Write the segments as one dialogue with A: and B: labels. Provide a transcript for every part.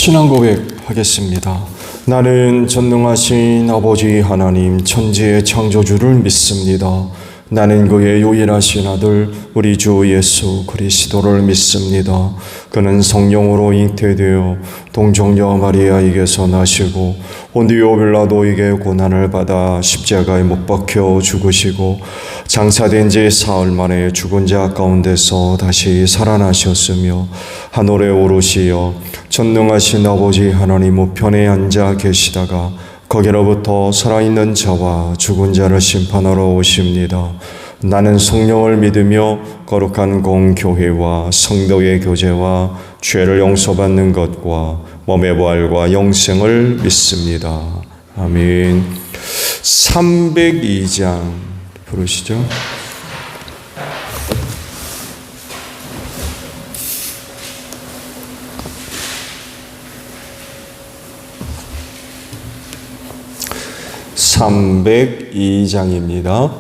A: 신앙 고백하겠습니다. 나는 전능하신 아버지 하나님 천지의 창조주를 믿습니다. 나는 그의 유일하신 아들 우리 주 예수 그리스도를 믿습니다. 그는 성령으로 잉태되어 동정녀 마리아에게서 나시고 본디오 빌라도에게 고난을 받아 십자가에 못 박혀 죽으시고 장사된 지 사흘 만에 죽은 자 가운데서 다시 살아나셨으며 하늘에 오르시어 전능하신 아버지 하나님 우편에 앉아 계시다가 거기로부터 살아있는 자와 죽은 자를 심판하러 오십니다. 나는 성령을 믿으며 거룩한 공교회와 성도의 교제와 죄를 용서받는 것과 몸의 부활과 영생을 믿습니다. 아멘. 302장 부르시죠. (302장입니다)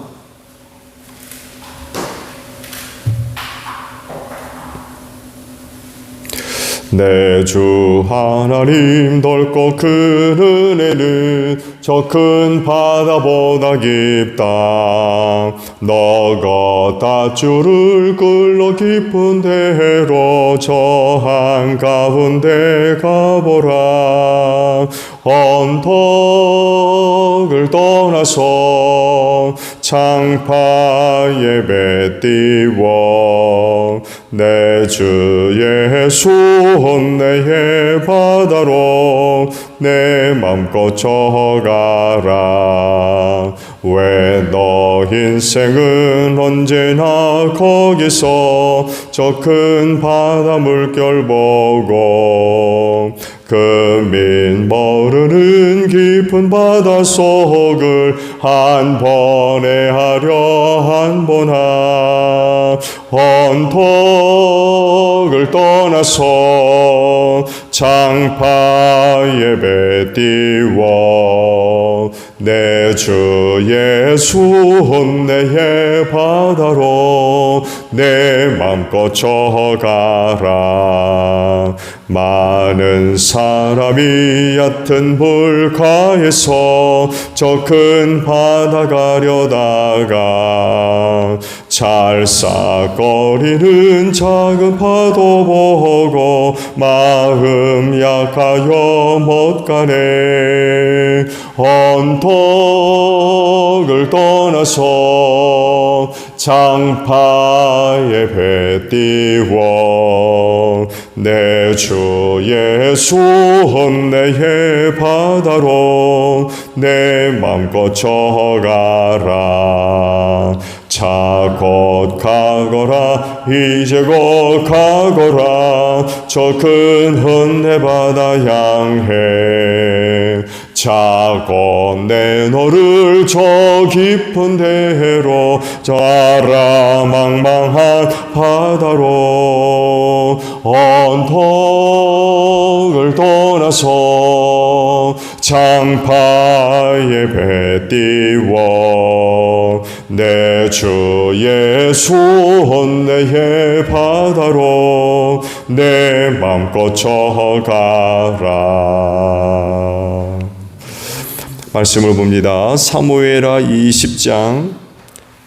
A: 내 주 하나님 넓고 큰 은혜는 저 큰 바다보다 깊다. 너가 닷줄을 끌러 깊은 데로 저 한가운데 가보라. 언덕을 떠나서 창파에 배 띄워 내 주 예수 내의 바다로 내 맘껏 져가라. 왜 너 인생은 언제나 거기서 저 큰 바다 물결 보고 금민 모르는 깊은 바닷속을 한 번에 하려 한번하. 언덕을 떠나서 창파에 배 띄워 내 주 예수 내의 바다로 내 맘껏 져가라. 많은 사람이 얕은 물가에서 저 큰 바다 가려다가 찰싹거리는 작은 파도 보고 마음 약하여 못 가네. 언덕을 떠나서 창파에 배 띄워 내 주 예수 내의 바다로 내 맘껏 져가라. 자 곧 가거라 이제 곧 가거라 저 큰 은혜 바다 향해. 자 곧 내 너를 저 깊은 데로 저 아라망망한 바다로 언덕을 떠나서 창파에 배 띄워 내 주 예수 내의 바다로 내 맘껏 져가라. 말씀을 봅니다. 사무엘하 20장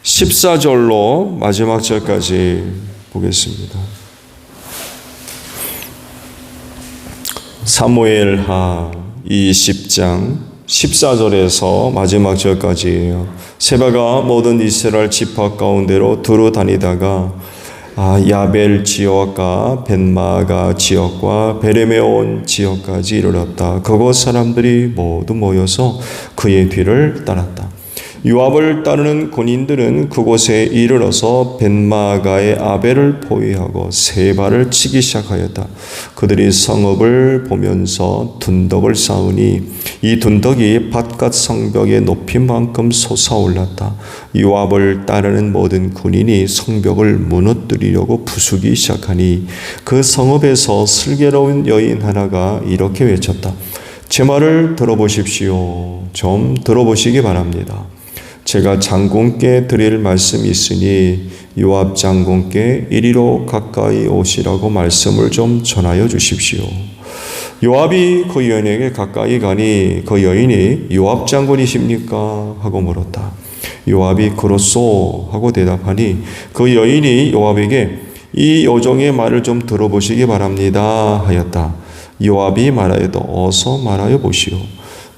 A: 14절로 마지막 절까지 보겠습니다. 사무엘하 20장 14절에서 마지막 절까지예요. 세바가 모든 이스라엘 지파 가운데로 두루 다니다가 야벨 지역과 벳마가 지역과 베레메 온 지역까지 이르렀다. 그곳 사람들이 모두 모여서 그의 뒤를 따랐다. 요압을 따르는 군인들은 그곳에 이르러서 벳마가의 아벨을 포위하고 세바를 치기 시작하였다. 그들이 성읍을 보면서 둔덕을 쌓으니 이 둔덕이 바깥 성벽의 높이만큼 솟아올랐다. 요압을 따르는 모든 군인이 성벽을 무너뜨리려고 부수기 시작하니 그 성읍에서 슬기로운 여인 하나가 이렇게 외쳤다. 제 말을 들어보십시오. 좀 들어보시기 바랍니다. 제가 장군께 드릴 말씀이 있으니 요압 장군께 이리로 가까이 오시라고 말씀을 좀 전하여 주십시오. 요압이 그 여인에게 가까이 가니 그 여인이 요압 장군이십니까? 하고 물었다. 요압이 그렇소 하고 대답하니 그 여인이 요압에게 이 여종의 말을 좀 들어보시기 바랍니다 하였다. 요압이 말하여도 어서 말하여 보시오.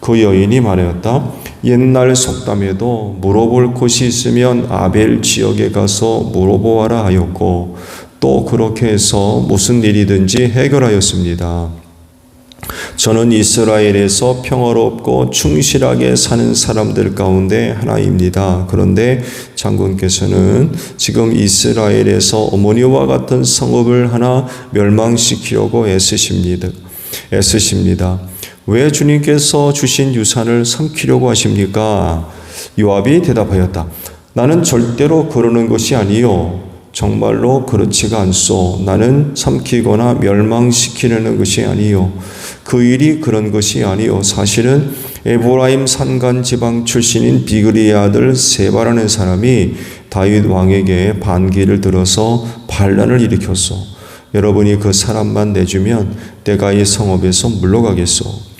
A: 그 여인이 말하였다. 옛날 속담에도 물어볼 곳이 있으면 아벨 지역에 가서 물어보아라 하였고 또 그렇게 해서 무슨 일이든지 해결하였습니다. 저는 이스라엘에서 평화롭고 충실하게 사는 사람들 가운데 하나입니다. 그런데 장군께서는 지금 이스라엘에서 어머니와 같은 성읍을 하나 멸망시키려고 애쓰십니다. 왜 주님께서 주신 유산을 삼키려고 하십니까? 요압이 대답하였다. 나는 절대로 그러는 것이 아니요. 정말로 그렇지가 않소. 나는 삼키거나 멸망시키려는 것이 아니요. 그 일이 그런 것이 아니요. 사실은 에브라임 산간 지방 출신인 비그리의 아들 세바라는 사람이 다윗 왕에게 반기를 들어서 반란을 일으켰소. 여러분이 그 사람만 내주면 내가 이 성읍에서 물러가겠소.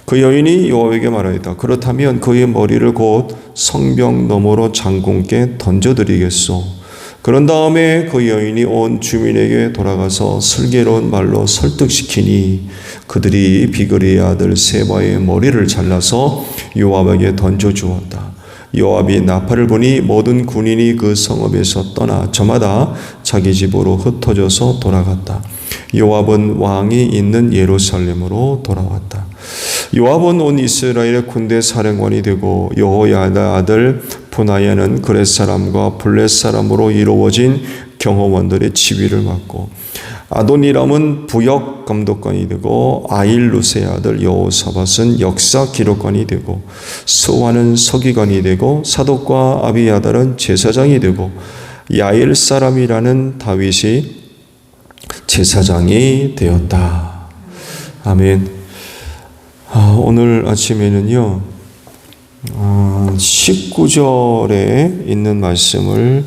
A: 그 여인이 요압에게 말하였다. 그렇다면 그의 머리를 곧 성벽 너머로 장군께 던져드리겠소. 그런 다음에 그 여인이 온 주민에게 돌아가서 슬기로운 말로 설득시키니 그들이 비그리의 아들 세바의 머리를 잘라서 요압에게 던져주었다. 요압이 나팔을 보니 모든 군인이 그 성읍에서 떠나 저마다 자기 집으로 흩어져서 돌아갔다. 요압은 왕이 있는 예루살렘으로 돌아왔다. 요압은 온 이스라엘의 군대 사령관이 되고 여호야다 아들 분하야는 그렛 사람과 블렛 사람으로 이루어진 경호원들의 지휘를 맡고 아도니람은 부역 감독관이 되고 아일루스의 아들 여호사밧은 역사 기록관이 되고 스와는 서기관이 되고 사독과 아비아달은 제사장이 되고 야일 사람이라는 다윗이 제사장이 되었다. 아멘. 오늘 아침에는요 19절에 있는 말씀을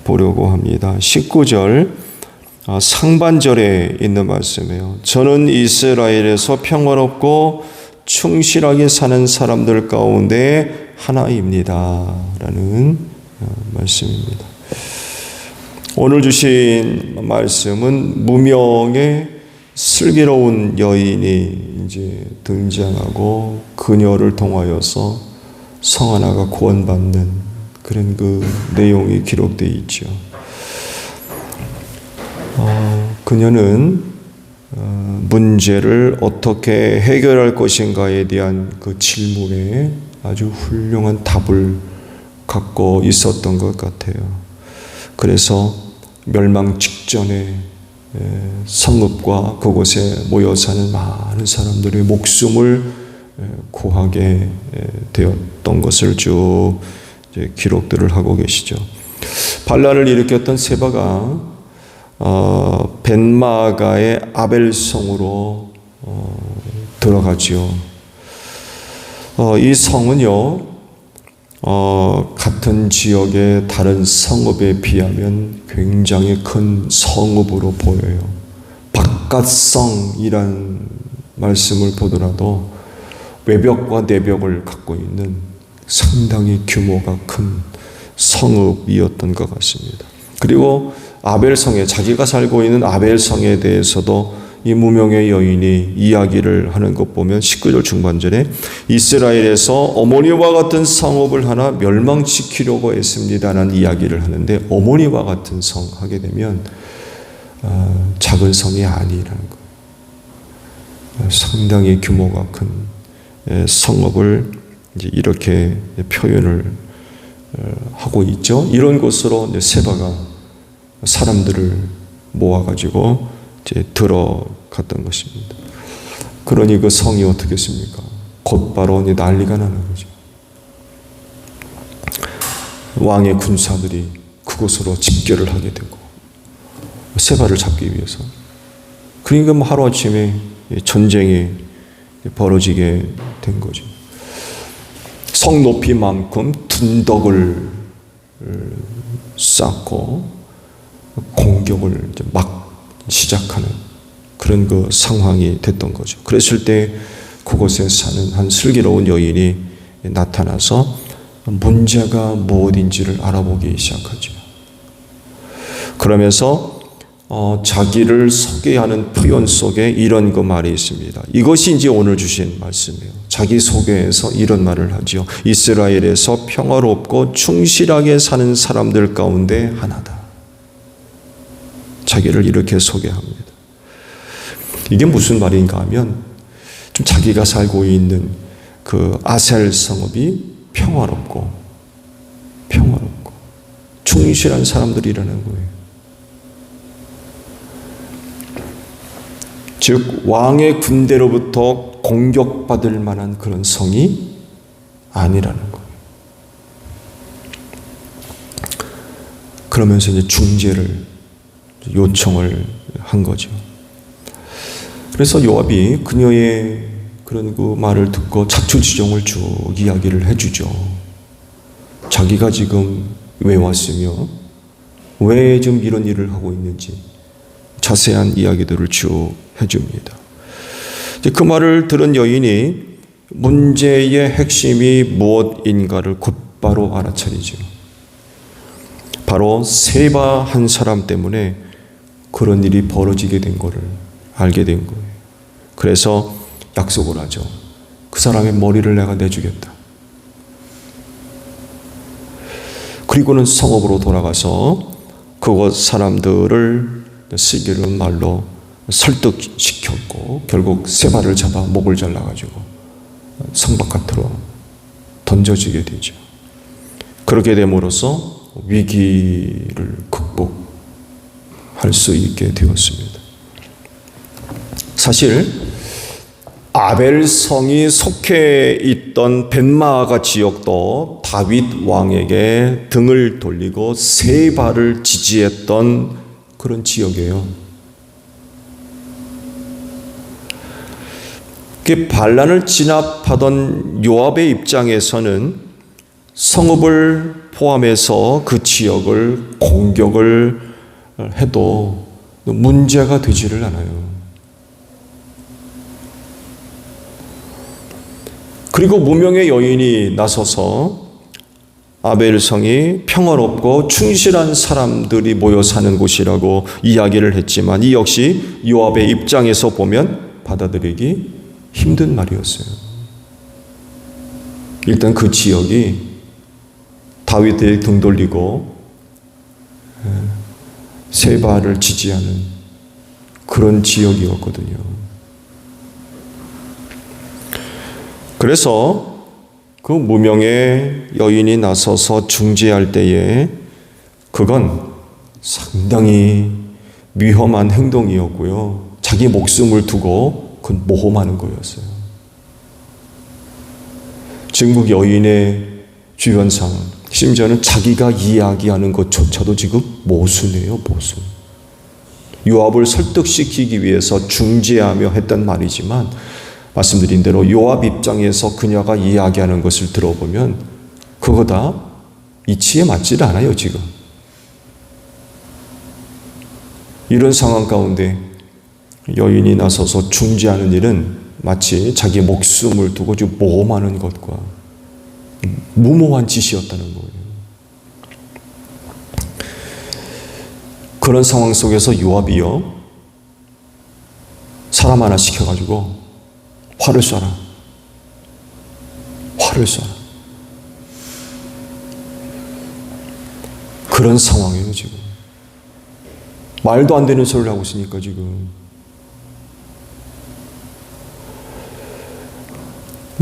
A: 보려고 합니다. 19절 상반절에 있는 말씀이에요. 저는 이스라엘에서 평화롭고 충실하게 사는 사람들 가운데 하나입니다 라는 말씀입니다. 오늘 주신 말씀은 무명의 슬기로운 여인이 이제 등장하고 그녀를 통하여서 성 하나가 구원받는 그런 그 내용이 기록되어 있죠. 그녀는 문제를 어떻게 해결할 것인가에 대한 그 질문에 아주 훌륭한 답을 갖고 있었던 것 같아요. 그래서 멸망 직전에 성읍과 그곳에 모여 사는 많은 사람들의 목숨을 구하게 되었던 것을 쭉 기록들을 하고 계시죠. 반란을 일으켰던 세바가 벤마가의 아벨성으로 들어가지요. 이 성은요 같은 지역의 다른 성읍에 비하면 굉장히 큰 성읍으로 보여요. 바깥성이란 말씀을 보더라도 외벽과 내벽을 갖고 있는 상당히 규모가 큰 성읍이었던 것 같습니다. 그리고 아벨성에 자기가 살고 있는 아벨성에 대해서도 이 무명의 여인이 이야기를 하는 것 보면 19절 중반절에 이스라엘에서 어머니와 같은 성읍을 하나 멸망시키려고 했습니다라는 이야기를 하는데 어머니와 같은 성 하게 되면 작은 성이 아니라는 거예요. 상당히 규모가 큰 성읍을 이제 이렇게 표현을 하고 있죠. 이런 곳으로 이제 세바가 사람들을 모아가지고 이제 들어갔던 것입니다. 그러니 그 성이 어떻게 했습니까? 곧바로 난리가 나는 거죠. 왕의 군사들이 그곳으로 집결을 하게 되고 세바를 잡기 위해서. 그러니까 뭐 하루아침에 전쟁이 벌어지게 된 거죠. 성 높이만큼 둔덕을 쌓고 공격을 이제 막 시작하는 그런 그 상황이 됐던 거죠. 그랬을 때 그곳에 사는 한 슬기로운 여인이 나타나서 문제가 무엇인지를 알아보기 시작하죠. 그러면서 자기를 소개하는 표현 속에 이런 그 말이 있습니다. 이것이 이제 오늘 주신 말씀이에요. 자기 소개에서 이런 말을 하죠. 이스라엘에서 평화롭고 충실하게 사는 사람들 가운데 하나다. 자기를 이렇게 소개합니다. 이게 무슨 말인가 하면 좀 자기가 살고 있는 그 아셀 성읍이 평화롭고 충실한 사람들이라는 거예요. 즉 왕의 군대로부터 공격받을 만한 그런 성이 아니라는 거예요. 그러면서 이제 중재를 요청을 한 거죠. 그래서 요압이 그녀의 그런 그 말을 듣고 자초지종을 쭉 이야기를 해주죠. 자기가 지금 왜 왔으며 왜 좀 이런 일을 하고 있는지 자세한 이야기들을 쭉 해줍니다. 그 말을 들은 여인이 문제의 핵심이 무엇인가를 곧바로 알아차리죠. 바로 세바 한 사람 때문에 그런 일이 벌어지게 된 것을 알게 된 거예요. 그래서 약속을 하죠. 그 사람의 머리를 내가 내주겠다. 그리고는 성읍으로 돌아가서 그곳 사람들을 슬기로운 말로 설득시켰고 결국 세바를 잡아 목을 잘라가지고 성 바깥으로 던져지게 되죠. 그렇게 됨으로써 위기를 극복할 수 있게 되었습니다. 사실 아벨성이 속해 있던 벳마아가 지역도 다윗 왕에게 등을 돌리고 세바를 지지했던 그런 지역이에요. 반란을 진압하던 요압의 입장에서는 성읍을 포함해서 그 지역을 공격을 해도 문제가 되지를 않아요. 그리고 무명의 여인이 나서서 아벨성이 평화롭고 충실한 사람들이 모여 사는 곳이라고 이야기를 했지만 이 역시 요압의 입장에서 보면 받아들이기 힘든 말이었어요. 일단 그 지역이 다윗에 등 돌리고 세바를 지지하는 그런 지역이었거든요. 그래서 그 무명의 여인이 나서서 중재할 때에 그건 상당히 위험한 행동이었고요. 자기 목숨을 두고 그 모험하는 거였어요. 중국 여인의 주변 상황, 심지어는 자기가 이야기하는 것조차도 지금 모순이에요, 모순. 요압을 설득시키기 위해서 중재하며 했던 말이지만 말씀드린 대로 요압 입장에서 그녀가 이야기하는 것을 들어보면 그거 다 이치에 맞지 않아요, 지금. 이런 상황 가운데 여인이 나서서 중재하는 일은 마치 자기 목숨을 두고 좀 모험하는 것과 무모한 짓이었다는 거예요. 그런 상황 속에서 요압이요, 사람 하나 시켜가지고 화를 쏴라. 화를 쏴라. 그런 상황이에요, 지금. 말도 안 되는 소리를 하고 있으니까 지금.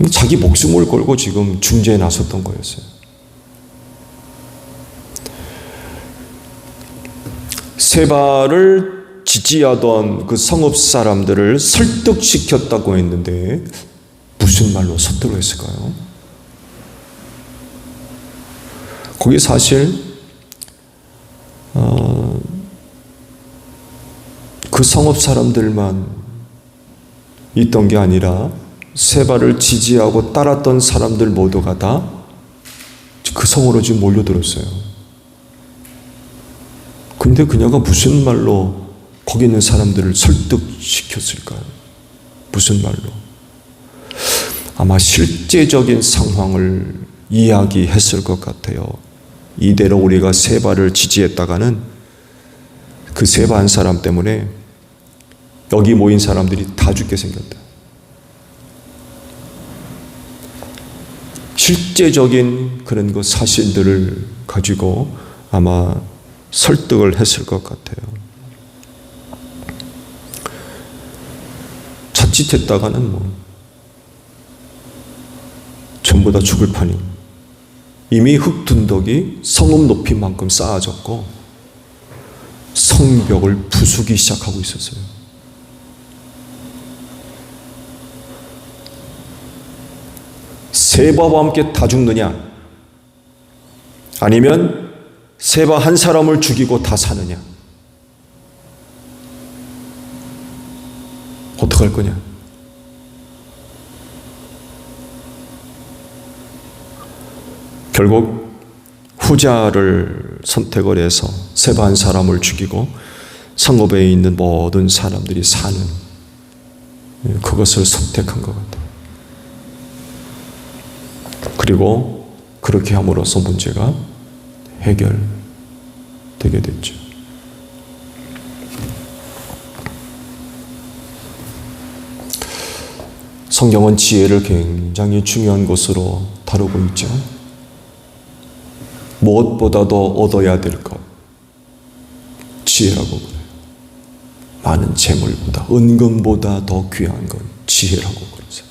A: 자기 목숨을 걸고 지금 중재에 나섰던 거였어요. 세바를 지지하던 그 성읍 사람들을 설득시켰다고 했는데 무슨 말로 설득을 했을까요? 거기 사실 그 성읍 사람들만 있던 게 아니라 세바를 지지하고 따랐던 사람들 모두가 다 그 성으로 지금 몰려들었어요. 근데 그녀가 무슨 말로 거기 있는 사람들을 설득시켰을까요? 무슨 말로? 아마 실제적인 상황을 이야기했을 것 같아요. 이대로 우리가 세바를 지지했다가는 그 세바 한 사람 때문에 여기 모인 사람들이 다 죽게 생겼다. 실제적인 그런 그 사실들을 가지고 아마 설득을 했을 것 같아요. 자칫했다가는 전부 다 죽을 판이. 이미 흙둔덕이 성읍 높이만큼 쌓아졌고 성벽을 부수기 시작하고 있었어요. 세바와 함께 다 죽느냐? 아니면 세바 한 사람을 죽이고 다 사느냐? 어떡할 거냐? 결국 후자를 선택을 해서 세바 한 사람을 죽이고 성읍에 있는 모든 사람들이 사는 그것을 선택한 것 같아요. 그리고 그렇게 함으로써 문제가 해결되게 됐죠. 성경은 지혜를 굉장히 중요한 것으로 다루고 있죠. 무엇보다도 얻어야 될 것, 지혜라고 그래요. 많은 재물보다, 은금보다 더 귀한 건 지혜라고 그러죠.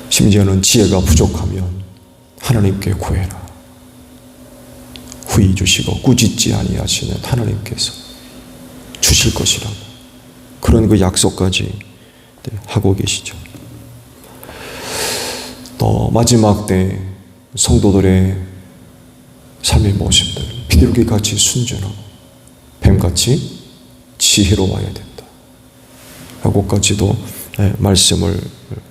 A: 심지어는 지혜가 부족하면 하나님께 구해라. 후히 주시고 꾸짖지 아니하시는 하나님께서 주실 것이라고. 그런 그 약속까지 하고 계시죠. 또 마지막 때 성도들의 삶의 모습들, 비둘기같이 순전하고 뱀같이 지혜로워야 된다 라고까지도 말씀을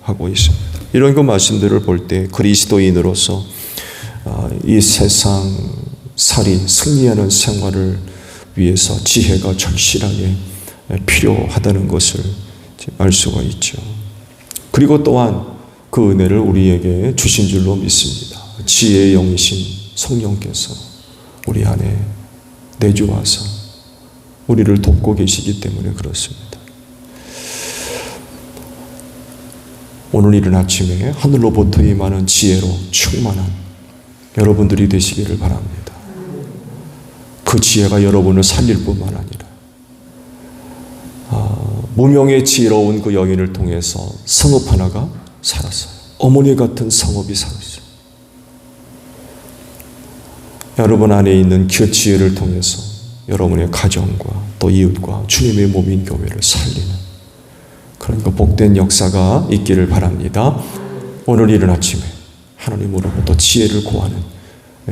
A: 하고 있습니다. 이런 그 말씀들을 볼 때 그리스도인으로서 이 세상 살이 승리하는 생활을 위해서 지혜가 절실하게 필요하다는 것을 알 수가 있죠. 그리고 또한 그 은혜를 우리에게 주신 줄로 믿습니다. 지혜의 영이신 성령께서 우리 안에 내주와서 우리를 돕고 계시기 때문에 그렇습니다. 오늘 이른 아침에 하늘로부터 임하는 지혜로 충만한 여러분들이 되시기를 바랍니다. 그 지혜가 여러분을 살릴 뿐만 아니라 무명의 지혜로운 그 여인을 통해서 성읍 하나가 살았어요. 어머니 같은 성읍이 살았어요. 여러분 안에 있는 그 지혜를 통해서 여러분의 가정과 또 이웃과 주님의 몸인 교회를 살리는 그런 그 복된 역사가 있기를 바랍니다. 오늘 이른 아침에 하나님으로부터 지혜를 구하는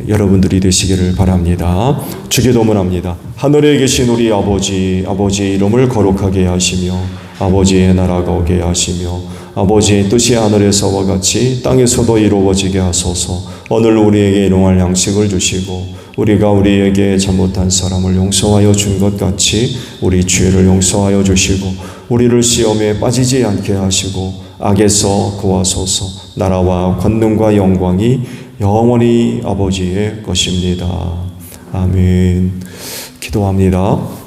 A: 여러분들이 되시기를 바랍니다. 주기도문합니다. 하늘에 계신 우리 아버지, 아버지의 이름을 거룩하게 하시며 아버지의 나라가 오게 하시며 아버지의 뜻이 하늘에서와 같이 땅에서도 이루어지게 하소서. 오늘 우리에게 일용할 양식을 주시고 우리가 우리에게 잘못한 사람을 용서하여 준 것 같이 우리 죄를 용서하여 주시고 우리를 시험에 빠지지 않게 하시고 악에서 구하소서. 나라와 권능과 영광이 영원히 아버지의 것입니다. 아멘. 기도합니다.